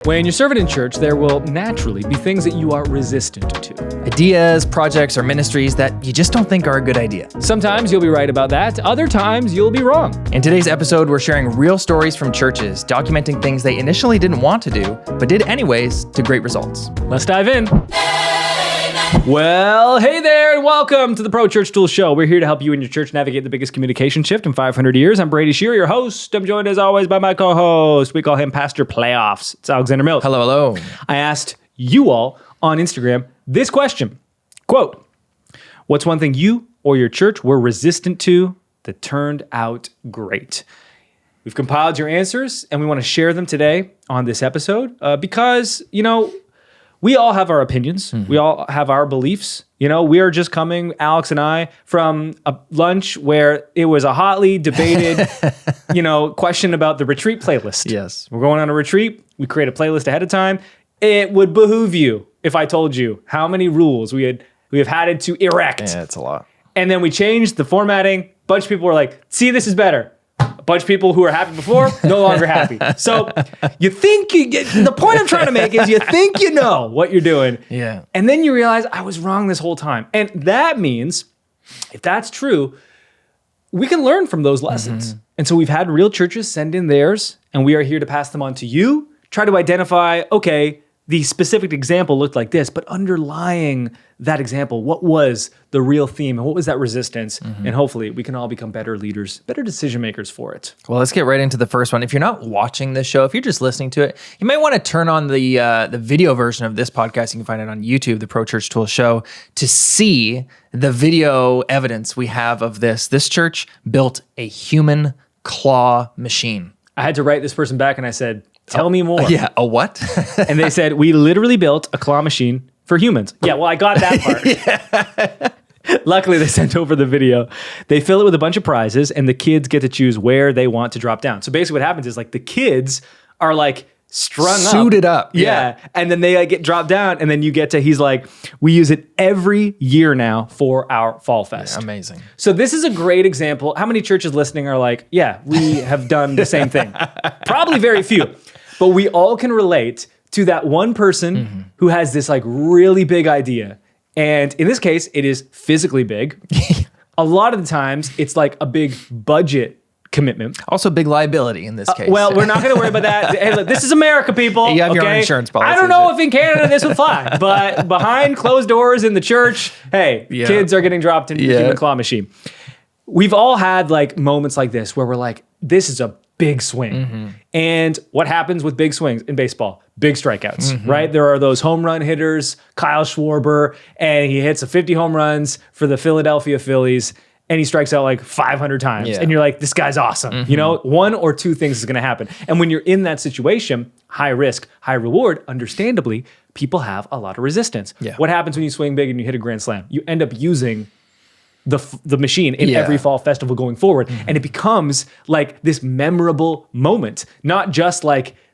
When you're serving in church, there will naturally be things that you are resistant to. Ideas, projects, or ministries that you just don't think are a good idea. Sometimes you'll be right about that. Other times you'll be wrong. In today's episode, we're sharing real stories from churches, documenting things they initially didn't want to do, but did anyways to great results. Let's dive in. Well, hey there, and welcome to the Pro Church Tools Show. We're here to help you and your church navigate the biggest communication shift in 500 years. I'm Brady Shearer, your host. I'm joined as always by my co-host. We call him Pastor Playoffs. It's Alexander Mills. Hello, hello. I asked you all on Instagram this question. Quote, what's one thing you or your church were resistant to that turned out great? We've compiled your answers, and we want to share them today on this episode because, we all have our opinions. Mm-hmm. We all have our beliefs. We are just coming, Alex and I, from a lunch where it was a hotly debated, question about the retreat playlist. Yes. We're going on a retreat. We create a playlist ahead of time. It would behoove you if I told you how many rules we have had to erect. Yeah, it's a lot. And then we changed the formatting. A bunch of people were like, see, this is better. A bunch of people who were happy before, no longer happy. So you think the point I'm trying to make is you think you know what you're doing. Yeah. And then you realize I was wrong this whole time. And that means, if that's true, we can learn from those lessons. Mm-hmm. And so we've had real churches send in theirs, and we are here to pass them on to you. Try to identify, okay, the specific example looked like this, but underlying that example, what was the real theme and what was that resistance? Mm-hmm. And hopefully we can all become better leaders, better decision makers for it. Well, let's get right into the first one. If you're not watching this show, if you're just listening to it, you might want to turn on the video version of this podcast. You can find it on YouTube, the Pro Church Tools Show, to see the video evidence we have of this. This church built a human claw machine. I had to write this person back and I said, tell me more. Yeah, a what? And they said, we literally built a claw machine for humans. Yeah, well, I got that part. Luckily, they sent over the video. They fill it with a bunch of prizes, and the kids get to choose where they want to drop down. So basically what happens is the kids are suited up. Yeah. And then they get dropped down, and then you get to, he's like, we use it every year now for our Fall Fest. Yeah, amazing. So this is a great example. How many churches listening are like, yeah, we have done the same thing? Probably very few. But we all can relate to that one person who has this really big idea. And in this case, it is physically big. A lot of the times it's a big budget commitment. Also big liability in this case. Well, we're not going to worry about that. Hey, look, this is America, people. You have your own insurance policy. I don't know if in Canada this would fly, but behind closed doors in the church, hey, kids are getting dropped into the human claw machine. We've all had moments like this where we're like, this is a big swing. Mm-hmm. And what happens with big swings in baseball? Big strikeouts, right? There are those home run hitters, Kyle Schwarber, and he hits 50 home runs for the Philadelphia Phillies, and he strikes out 500 times. Yeah. And you're like, this guy's awesome. Mm-hmm. One or two things is going to happen. And when you're in that situation, high risk, high reward, understandably, people have a lot of resistance. Yeah. What happens when you swing big and you hit a grand slam? You end up using the machine in every fall festival going forward. Mm-hmm. And it becomes this memorable moment, not just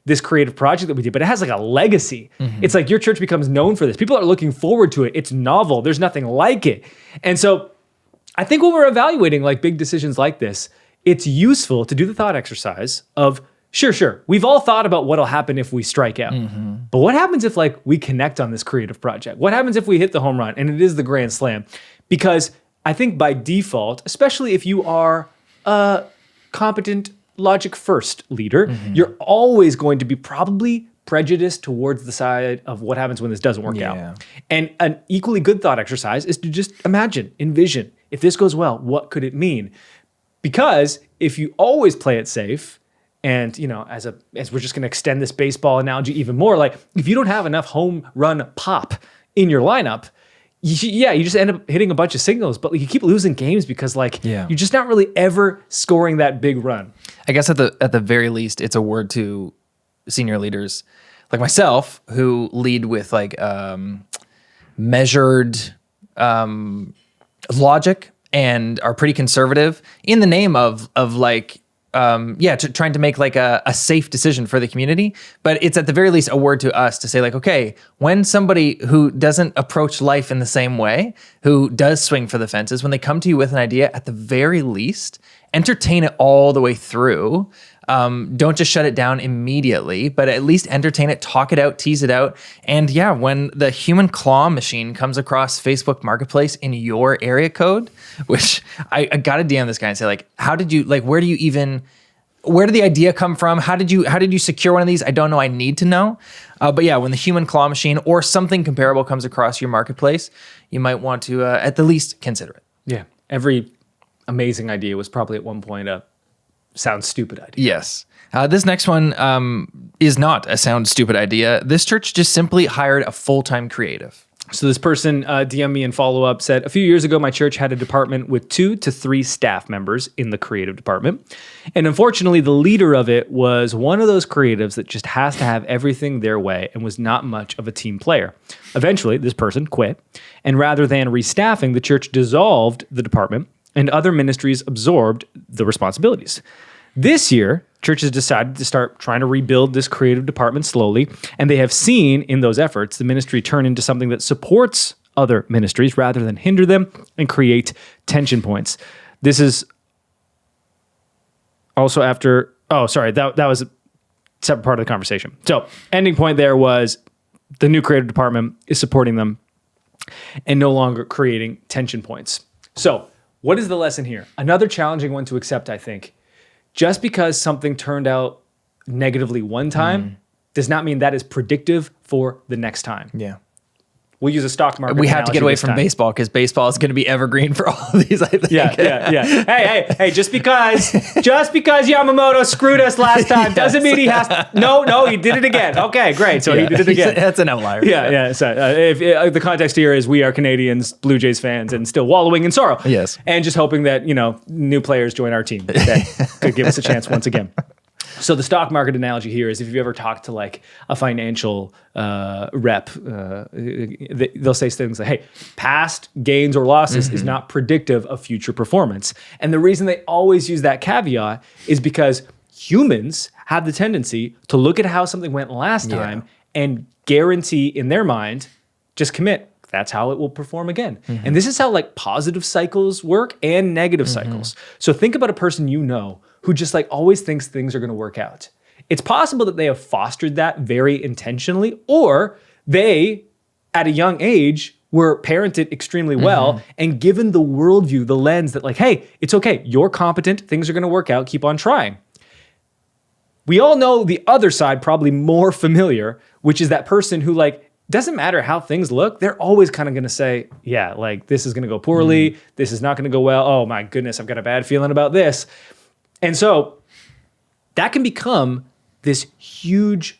this creative project that we did, but it has a legacy. Mm-hmm. It's your church becomes known for this. People are looking forward to it. It's novel. There's nothing like it. And so I think when we're evaluating big decisions like this, it's useful to do the thought exercise of, sure, we've all thought about what'll happen if we strike out. Mm-hmm. But what happens if we connect on this creative project? What happens if we hit the home run and it is the grand slam? Because I think by default, especially if you are a competent logic first leader, you're always going to be probably prejudiced towards the side of what happens when this doesn't work out. And an equally good thought exercise is to just envision, if this goes well, what could it mean? Because if you always play it safe, and as we're just going to extend this baseball analogy even more, if you don't have enough home run pop in your lineup, you just end up hitting a bunch of signals, but you keep losing games because you're just not really ever scoring that big run. I guess at the very least, it's a word to senior leaders like myself who lead with measured logic and are pretty conservative in the name of trying to make a safe decision for the community. But it's at the very least a word to us to say okay, when somebody who doesn't approach life in the same way, who does swing for the fences, when they come to you with an idea, at the very least, entertain it all the way through. Don't just shut it down immediately, but at least entertain it, talk it out, tease it out. And yeah, when the human claw machine comes across Facebook Marketplace in your area code, which I got to DM this guy and say, like, how did you, like, where did the idea come from? How did you secure one of these? I don't know. I need to know. But yeah, when the human claw machine or something comparable comes across your marketplace, you might want to at the least consider it. Yeah. Every amazing idea was probably at one point a sound stupid idea. Yes. This next one is not a sound stupid idea. This church just simply hired a full-time creative. So this person DM'd me in follow-up, said, a few years ago, my church had a department with 2 to 3 staff members in the creative department. And unfortunately, the leader of it was one of those creatives that just has to have everything their way and was not much of a team player. Eventually, this person quit. And rather than restaffing, the church dissolved the department and other ministries absorbed the responsibilities. This year, churches decided to start trying to rebuild this creative department slowly, and they have seen in those efforts the ministry turn into something that supports other ministries rather than hinder them and create tension points. This is also after, that was a separate part of the conversation. So, ending point there was the new creative department is supporting them and no longer creating tension points. So, what is the lesson here? Another challenging one to accept, I think. Just because something turned out negatively one time does not mean that is predictive for the next time. Yeah. We'll use a stock market. We have to get away from baseball because baseball is going to be evergreen for all of these, I think. Yeah. Hey, just because Yamamoto screwed us last time doesn't mean he has to. No, he did it again. Okay, great. So he did it again. That's an outlier. Yeah. So if the context here is we are Canadians, Blue Jays fans, and still wallowing in sorrow. Yes. And just hoping that, new players join our team that could give us a chance once again. So the stock market analogy here is if you've ever talked to like a financial rep, they'll say things like, hey, past gains or losses is not predictive of future performance. And the reason they always use that caveat is because humans have the tendency to look at how something went last time and guarantee in their mind, just commit. That's how it will perform again. And this is how like positive cycles work and negative cycles. So think about a person who just like always thinks things are going to work out. It's possible that they have fostered that very intentionally, or they, at a young age, were parented extremely well and given the worldview, the lens that like, hey, it's okay. You're competent. Things are going to work out. Keep on trying. We all know the other side, probably more familiar, which is that person who like, doesn't matter how things look, they're always kind of going to say, yeah, like this is going to go poorly. This is not going to go well. Oh my goodness, I've got a bad feeling about this. And so that can become this huge,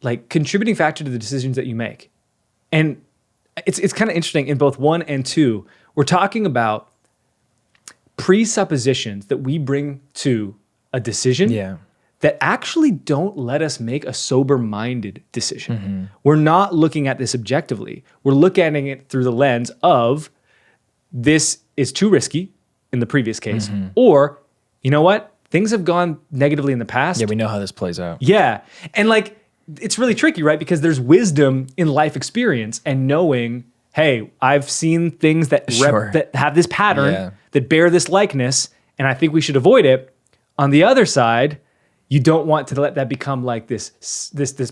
like, contributing factor to the decisions that you make. And it's kind of interesting in both 1 and 2, we're talking about presuppositions that we bring to a decision that actually don't let us make a sober-minded decision. We're not looking at this objectively. We're looking at it through the lens of this is too risky in the previous case, or you know what? Things have gone negatively in the past. Yeah, we know how this plays out. Yeah. And like, it's really tricky, right? Because there's wisdom in life experience and knowing, hey, I've seen things that that have this pattern, that bear this likeness, and I think we should avoid it. On the other side, you don't want to let that become like this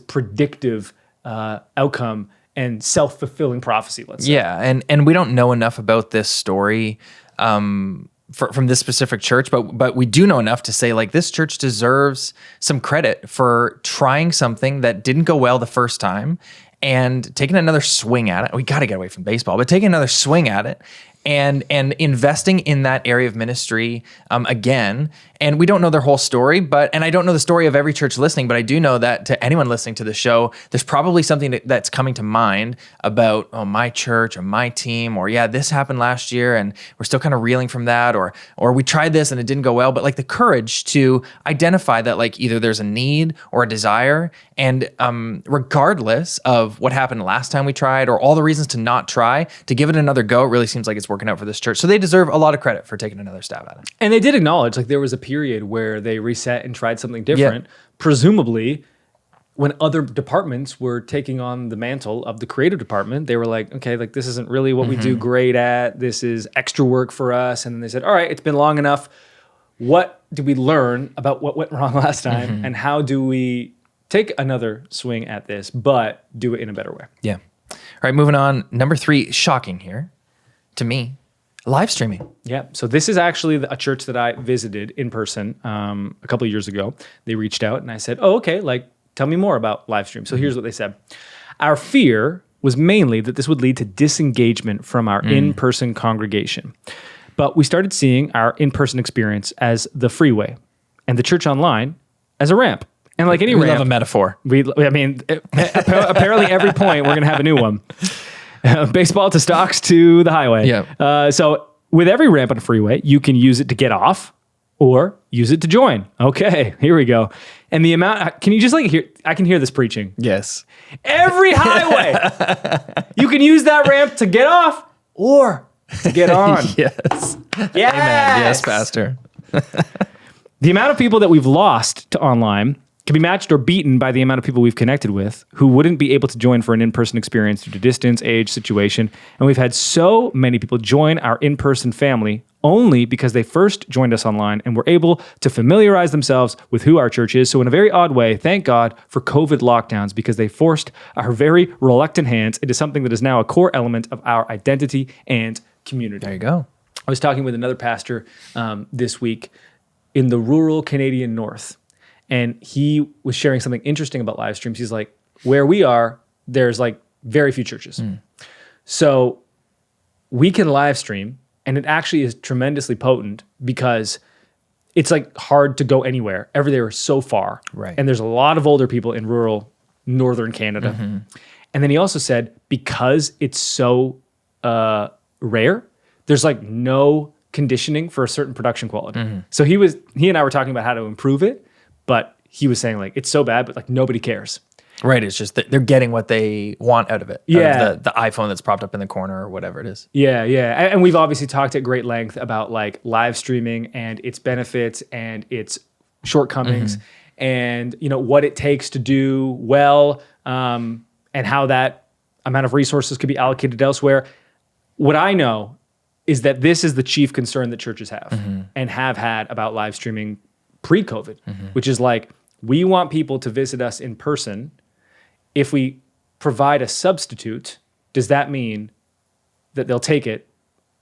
predictive outcome and self-fulfilling prophecy, let's say. Yeah, and we don't know enough about this story from this specific church, but we do know enough to say like this church deserves some credit for trying something that didn't go well the first time and taking another swing at it. We got to get away from baseball, but taking another swing at it and investing in that area of ministry again. And we don't know their whole story, and I don't know the story of every church listening, but I do know that to anyone listening to the show, there's probably something that's coming to mind about, my church or my team, or this happened last year and we're still kind of reeling from that, or we tried this and it didn't go well, but like the courage to identify that like either there's a need or a desire, and regardless of what happened last time we tried or all the reasons to not try, to give it another go, it really seems like it's working out for this church. So they deserve a lot of credit for taking another stab at it. And they did acknowledge like there was a period where they reset and tried something different. Presumably, when other departments were taking on the mantle of the creative department, they were like, okay, like this isn't really what we do great at. This is extra work for us. And then they said, all right, it's been long enough. what did we learn about what went wrong last time, and how do we take another swing at this, but do it in a better way? Yeah. All right, moving on. Number 3, shocking here to me, live streaming. Yeah. So this is actually a church that I visited in person a couple of years ago. They reached out and I said, oh, okay, like tell me more about live stream. So here's what they said. Our fear was mainly that this would lead to disengagement from our in-person congregation. But we started seeing our in-person experience as the freeway and the church online as a ramp. And like any We ramp, love a metaphor. Apparently every point we're going to have a new one. Baseball to stocks to the highway. Yeah. So with every ramp on a freeway, you can use it to get off or use it to join. Okay, here we go. And the amount, can you just like hear, I can hear this preaching. Yes. Every highway, you can use that ramp to get off or to get on. Yes. Yes. Amen. Yes, Pastor. The amount of people that we've lost to online can be matched or beaten by the amount of people we've connected with who wouldn't be able to join for an in-person experience due to distance, age, situation. And we've had so many people join our in-person family only because they first joined us online and were able to familiarize themselves with who our church is. So in a very odd way, thank God for COVID lockdowns, because they forced our very reluctant hands into something that is now a core element of our identity and community. There you go. I was talking with another pastor this week in the rural Canadian North, and he was sharing something interesting about live streams. He's like, where we are, there's like very few churches. So we can live stream, and it actually is tremendously potent because it's like hard to go anywhere. They are so far. Right. And there's a lot of older people in rural northern Canada. And then he also said, because it's so rare, there's like no conditioning for a certain production quality. So he and I were talking about how to improve it, but he was saying like, it's so bad, but like nobody cares. Right. It's just that they're getting what they want out of it. Yeah. Out of the iPhone that's propped up in the corner or whatever it is. Yeah, yeah. And we've obviously talked at great length about like live streaming and its benefits and its shortcomings and, you know, what it takes to do well, and how that amount of resources could be allocated elsewhere. What I know is that this is the chief concern that churches have and have had about live streaming pre-COVID, which is like, we want people to visit us in person. If we provide a substitute, does that mean that they'll take it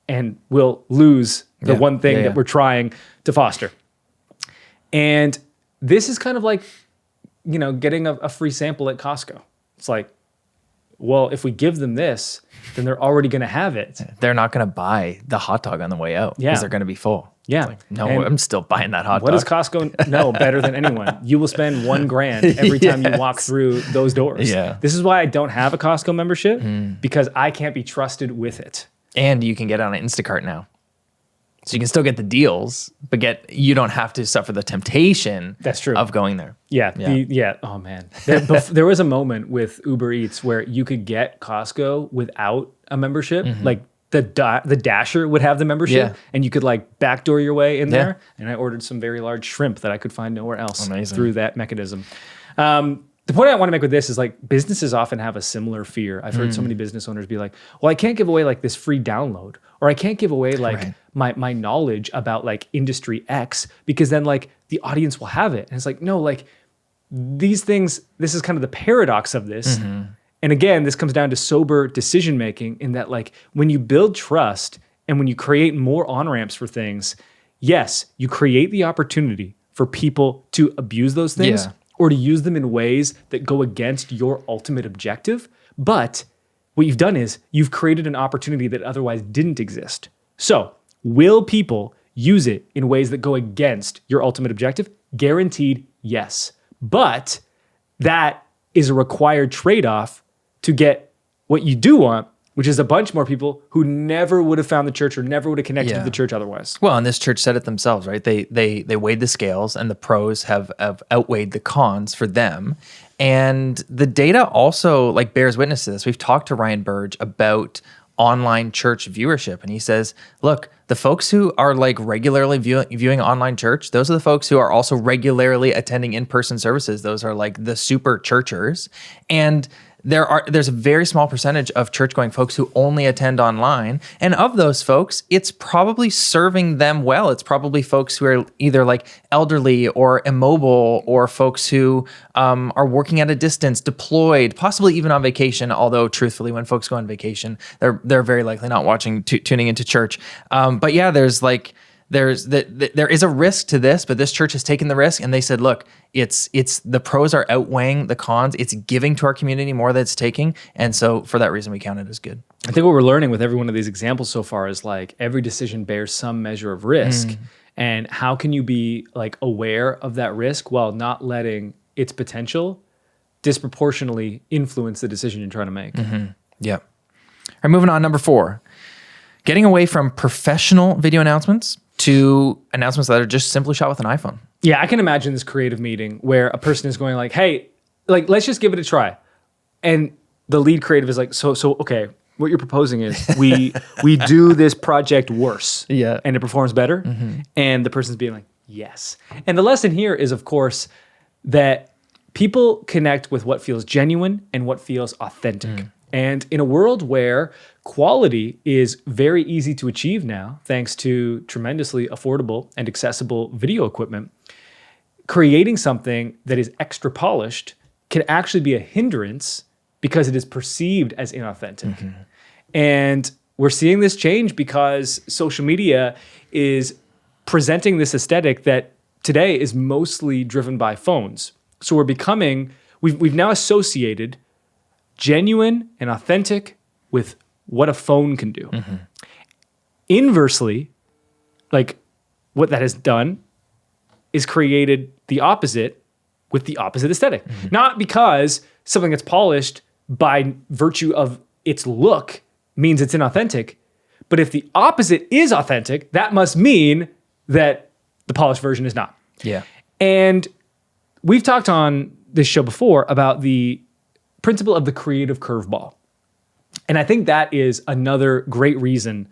and we'll lose the one thing that we're trying to foster? And this is kind of like, you know, getting a free sample at Costco. It's like, well, if we give them this, then they're already going to have it. They're not going to buy the hot dog on the way out because they're going to be full. Yeah. It's like, no, And I'm still buying that hot what dog. does Costco know better than anyone? You will spend $1,000 every time you walk through those doors. Yeah. This is why I don't have a Costco membership, because I can't be trusted with it. And you can get on an Instacart now. So you can still get the deals, but you don't have to suffer the temptation That's true. of going there. Yeah. Oh man. There was a moment with Uber Eats where you could get Costco without a membership. Like the Dasher would have the membership and you could like backdoor your way in there. And I ordered some very large shrimp that I could find nowhere else through that mechanism. The point I want to make with this is like businesses often have a similar fear. I've heard so many business owners be like, well, I can't give away like this free download, or I can't give away like my knowledge about like industry X, because then like the audience will have it. And it's like, no, like these things, this is kind of the paradox of this. And again, this comes down to sober decision-making in that like when you build trust and when you create more on-ramps for things, yes, you create the opportunity for people to abuse those things or to use them in ways that go against your ultimate objective. But what you've done is you've created an opportunity that otherwise didn't exist. So will people use it in ways that go against your ultimate objective? Guaranteed, yes. But that is a required trade-off to get what you do want, which is a bunch more people who never would have found the church or never would have connected to the church otherwise. Well, and this church said it themselves, right? They weighed the scales, and the pros have outweighed the cons for them. And the data also like bears witness to this. We've talked to Ryan Burge about online church viewership, and he says, look, the folks who are like regularly viewing online church, those are the folks who are also regularly attending in-person services. Those are like the super churchers. And there's a very small percentage of church-going folks who only attend online. And of those folks, it's probably serving them well. It's probably folks who are either like elderly or immobile, or folks who are working at a distance, deployed, possibly even on vacation. Although truthfully, when folks go on vacation, they're very likely not tuning into church. But yeah, there is a risk to this, but this church has taken the risk, and they said, look, it's the pros are outweighing the cons. It's giving to our community more than it's taking. And so for that reason, we count it as good. I think what we're learning with every one of these examples so far is like every decision bears some measure of risk. And how can you be like aware of that risk while not letting its potential disproportionately influence the decision you're trying to make? Yeah. All right, moving on. Number 4, getting away from professional video announcements to announcements that are just simply shot with an iPhone. Yeah, I can imagine this creative meeting where a person is going like, hey, like, let's just give it a try. And the lead creative is like, so okay, what you're proposing is we do this project worse. Yeah. And it performs better. And the person's being like, yes. And the lesson here is, of course, that people connect with what feels genuine and what feels authentic. And in a world where quality is very easy to achieve now, thanks to tremendously affordable and accessible video equipment, creating something that is extra polished can actually be a hindrance because it is perceived as inauthentic. And we're seeing this change because social media is presenting this aesthetic that today is mostly driven by phones. So we've now associated genuine and authentic with what a phone can do. Inversely, like what that has done is created the opposite with the opposite aesthetic. Not because something that's polished by virtue of its look means it's inauthentic, but if the opposite is authentic, that must mean that the polished version is not. Yeah. And we've talked on this show before about the principle of the creative curveball. And I think that is another great reason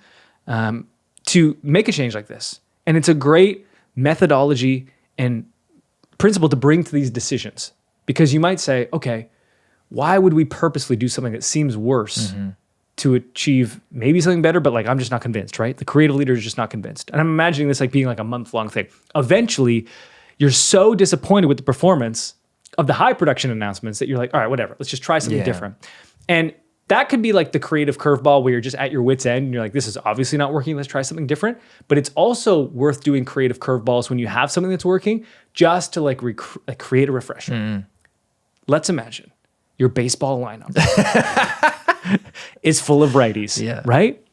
to make a change like this. And it's a great methodology and principle to bring to these decisions. Because you might say, okay, why would we purposely do something that seems worse to achieve maybe something better, but like I'm just not convinced, right? The creative leader is just not convinced. And I'm imagining this like being like a month-long thing. Eventually, you're so disappointed with the performance of the high production announcements that you're like, all right, whatever, let's just try something different. And that could be like the creative curveball where you're just at your wit's end and you're like, this is obviously not working, let's try something different. But it's also worth doing creative curveballs when you have something that's working, just to like create a refresher. Let's imagine your baseball lineup is full of righties, right?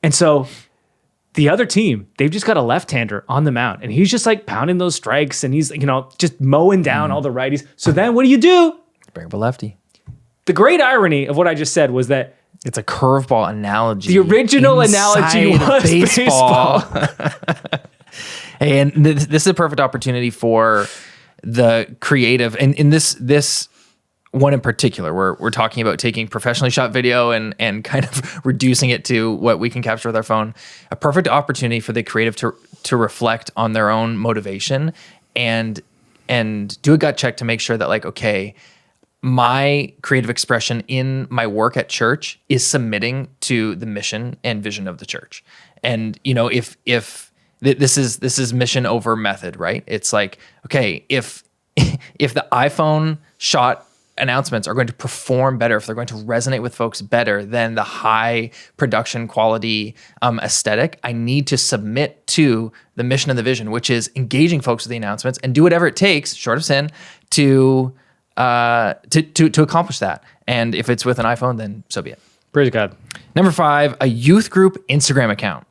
And so the other team, they've just got a left-hander on the mound and he's just like pounding those strikes and he's, just mowing down all the righties. So then what do? Bring up a lefty. The great irony of what I just said was that it's a curveball analogy. The original analogy was baseball. And this is a perfect opportunity for the creative. And in this one in particular, we're talking about taking professionally shot video and kind of reducing it to what we can capture with our phone. A perfect opportunity for the creative to reflect on their own motivation and do a gut check to make sure that like, okay, my creative expression in my work at church is submitting to the mission and vision of the church. And if this is mission over method, right? It's like, okay, if the iPhone shot announcements are going to perform better, if they're going to resonate with folks better than the high production quality aesthetic, I need to submit to the mission and the vision, which is engaging folks with the announcements and do whatever it takes, short of sin, to accomplish that. And if it's with an iPhone, then so be it. Praise God. Number 5, a youth group Instagram account.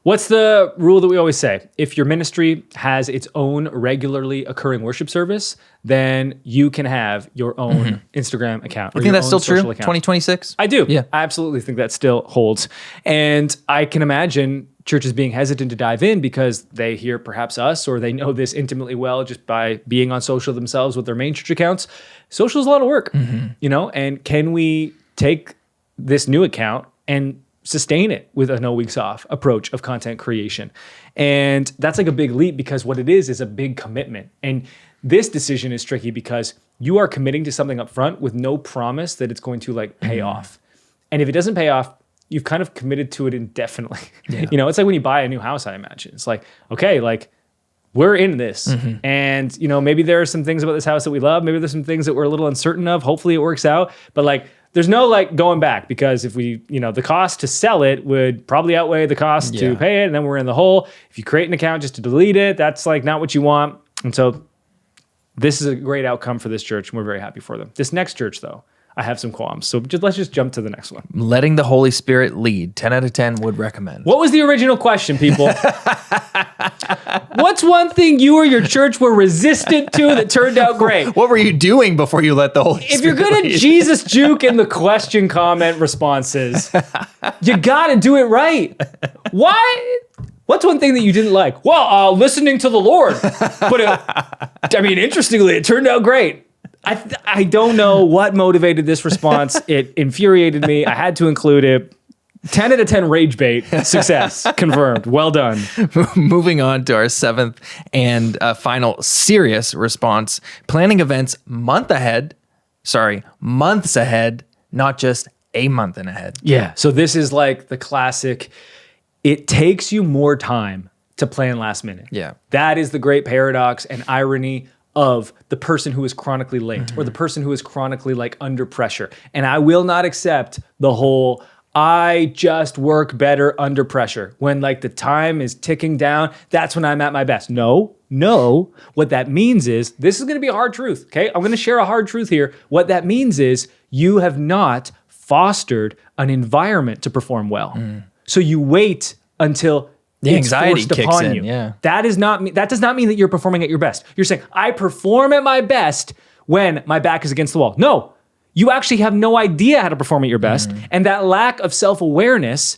What's the rule that we always say? If your ministry has its own regularly occurring worship service, then you can have your own Instagram account. I think that's still true, 2026? I do. Yeah. I absolutely think that still holds. And I can imagine churches being hesitant to dive in because they hear perhaps us or they know this intimately well just by being on social themselves with their main church accounts. Social is a lot of work, and can we take this new account and sustain it with a no weeks off approach of content creation? And that's like a big leap because what it is a big commitment. And This decision is tricky because you are committing to something up front with no promise that it's going to like pay off. And if it doesn't pay off, you've kind of committed to it indefinitely. Yeah. You know, it's like when you buy a new house, I imagine. It's like, okay, like we're in this. And, you know, maybe there are some things about this house that we love. Maybe there's some things that we're a little uncertain of. Hopefully it works out. But like, there's no like going back, because if we, you know, the cost to sell it would probably outweigh the cost to pay it. And then we're in the hole. If you create an account just to delete it, that's like not what you want. And so this is a great outcome for this church, and we're very happy for them. This next church, though, I have some qualms. So let's just jump to the next one. Letting the Holy Spirit lead. 10 out of 10 would recommend. What was the original question, people? What's one thing you or your church were resistant to that turned out great? What were you doing before you let the Holy Spirit If you're good at Jesus juke in the question comment responses, you got to do it right. Why? What's one thing that you didn't like? Well, listening to the Lord. But interestingly, it turned out great. I don't know what motivated this response. It infuriated me. I had to include it. 10 out of 10 rage bait. Success. Confirmed. Well done. Moving on to our seventh and final serious response. Planning events months ahead, not just a month and ahead. Yeah. So this is like the classic, it takes you more time to plan last minute. Yeah. That is the great paradox and irony of the person who is chronically late or the person who is chronically like under pressure. And I will not accept the whole, I just work better under pressure. When like the time is ticking down, that's when I'm at my best. No. What that means is, this is going to be a hard truth, okay? I'm going to share a hard truth here. What that means is you have not fostered an environment to perform well. So you wait until the anxiety forced kicks upon in. you. Yeah. That does not mean that you're performing at your best. You're saying, I perform at my best when my back is against the wall. No, you actually have no idea how to perform at your best. And that lack of self-awareness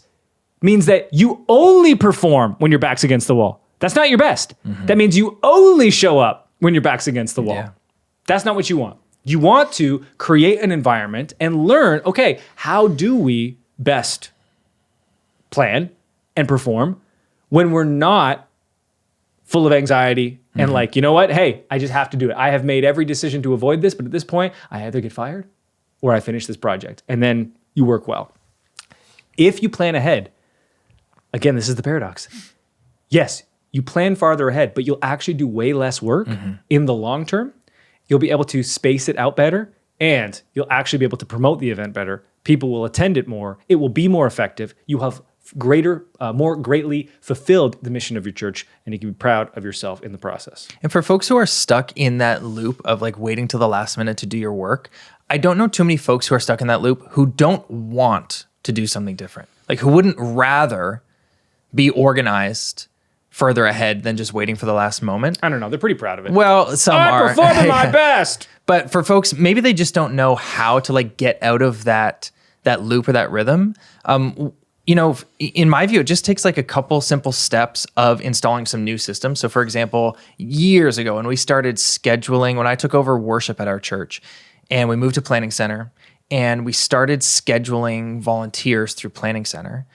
means that you only perform when your back's against the wall. That's not your best. That means you only show up when your back's against the wall. Yeah. That's not what you want. You want to create an environment and learn, okay, how do we best plan and perform when we're not full of anxiety and like, you know what? Hey, I just have to do it. I have made every decision to avoid this, but at this point, I either get fired or I finish this project. And then you work well. If you plan ahead, again, this is the paradox. Yes, you plan farther ahead, but you'll actually do way less work in the long term. You'll be able to space it out better, and you'll actually be able to promote the event better. People will attend it more. It will be more effective. You have more greatly fulfilled the mission of your church, and you can be proud of yourself in the process. And for folks who are stuck in that loop of like waiting till the last minute to do your work, I don't know too many folks who are stuck in that loop who don't want to do something different. Like who wouldn't rather be organized further ahead than just waiting for the last moment. I don't know. They're pretty proud of it. Well, some are. I perform at my best. But for folks, maybe they just don't know how to like get out of that loop or that rhythm. You know, in my view, it just takes like a couple simple steps of installing some new systems. So for example, years ago when we started scheduling, when I took over worship at our church and we moved to Planning Center and we started scheduling volunteers through Planning Center,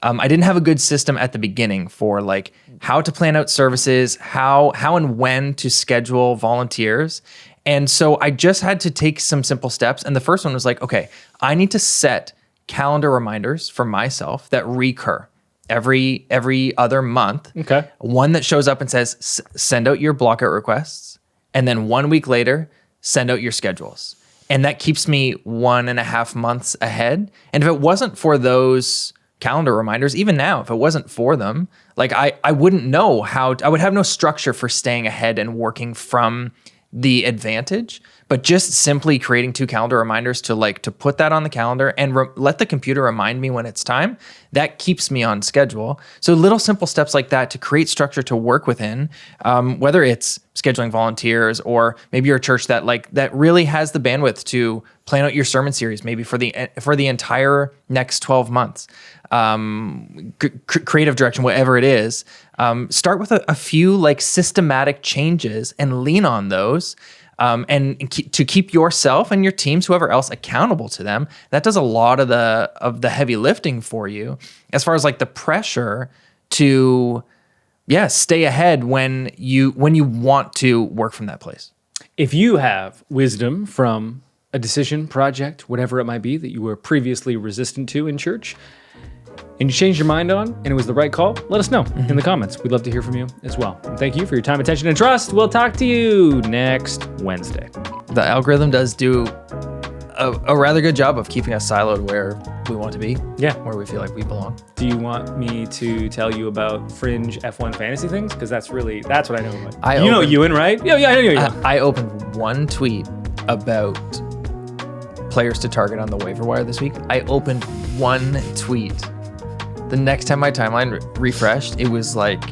I didn't have a good system at the beginning for like how to plan out services, how and when to schedule volunteers. And so I just had to take some simple steps. And the first one was like, okay, I need to set calendar reminders for myself that recur every other month. Okay. One that shows up and says, send out your blockout requests. And then 1 week later, send out your schedules. And that keeps me 1.5 months ahead. And if it wasn't for those calendar reminders, even now, if it wasn't for them, like I wouldn't know I would have no structure for staying ahead and working from the advantage. But just simply creating 2 calendar reminders to put that on the calendar and let the computer remind me when it's time, that keeps me on schedule. So little simple steps like that to create structure to work within, whether it's scheduling volunteers or maybe you're a church that really has the bandwidth to plan out your sermon series, maybe for the entire next 12 months, creative direction, whatever it is. Start with a few like systematic changes and lean on those. And to keep yourself and your teams, whoever else, accountable to them. That does a lot of the heavy lifting for you as far as like the pressure to stay ahead when you want to work from that place. If you have wisdom from a decision, project, whatever it might be that you were previously resistant to in church, and you changed your mind on, and it was the right call, let us know in the comments. We'd love to hear from you as well. And thank you for your time, attention, and trust. We'll talk to you next Wednesday. The algorithm does do a rather good job of keeping us siloed where we want to be. Yeah. Where we feel like we belong. Do you want me to tell you about fringe F1 fantasy things? Because that's what I know about. Know Ewan, right? Yeah, I know Ewan. I opened one tweet about players to target on the waiver wire this week. I opened one tweet. The next time my timeline refreshed, it was like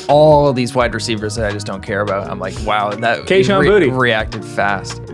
all these wide receivers that I just don't care about. I'm like, wow, that Kayshon Boutte reacted fast.